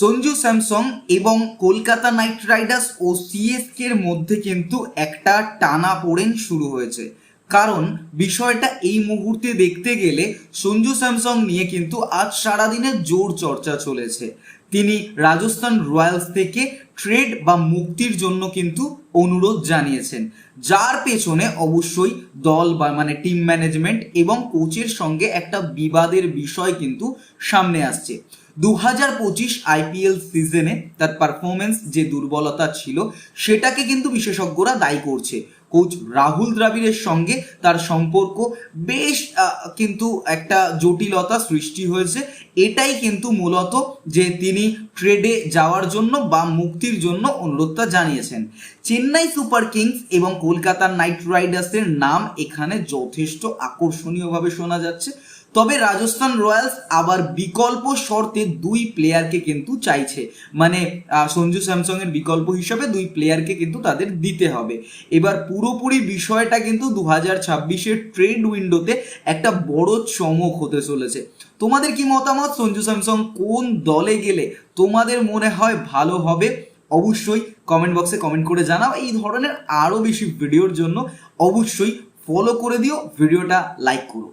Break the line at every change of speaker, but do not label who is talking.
Sanju Samsung এবং Kolkata night Riders ও CSK এর মধ্যে কিন্তু একটা টানাপোড়েন শুরু হয়েছে। কারণ বিষয়টা এই মুহূর্তে দেখতে গেলে সঞ্জু স্যামসং নিয়ে কিন্তু আজ সারাদিনের জোর চর্চা চলেছে। তিনি রাজস্থান রয়্যালস থেকে ট্রেড বা মুক্তির জন্য কিন্তু অনুরোধ জানিয়েছেন, যার পেছনে অবশ্যই দল বা টিম ম্যানেজমেন্ট এবং কোচের সঙ্গে একটা বিবাদের বিষয় কিন্তু সামনে আসছে। 2025 আইপিএল সিজনে তার পারফরমেন্স যে দুর্বলতা ছিল সেটাকে কিন্তু বিশেষজ্ঞরা দায়ী করছে। কোচ রাহুল দ্রাবিড়ের সঙ্গে তার সম্পর্ক বেশ কিন্তু একটা জটিলতা সৃষ্টি হয়েছে। এটাই কিন্তু মূলত যে তিনি ট্রেডে যাওয়ার জন্য বা মুক্তির জন্য অনুরোধটা জানিয়েছেন। চেন্নাই সুপার কিংস এবং কলকাতা নাইট রাইডার্সের নাম এখানে যথেষ্ট আকর্ষণীয়ভাবে শোনা যাচ্ছে। তবে রাজস্থান রয়্যালস আবার বিকল্প শর্তে দুই প্লেয়ারকে কিন্তু চাইছে, সঞ্জু স্যামসং এর বিকল্প হিসাবে দুই প্লেয়ারকে কিন্তু তাদের দিতে হবে। এবার পুরোপুরি বিষয়টা কিন্তু 2026-এর ট্রেড উইন্ডোতে একটা বড় চমক হতে চলেছে। তোমাদের কি মতামত? সঞ্জু স্যামসং কোন দলে গেলে তোমাদের মনে হয় ভালো হবে? অবশ্যই কমেন্ট বক্সে কমেন্ট করে জানাও। এই ধরনের আরও বেশি ভিডিওর জন্য অবশ্যই ফলো করে দিও, ভিডিওটা লাইক করো।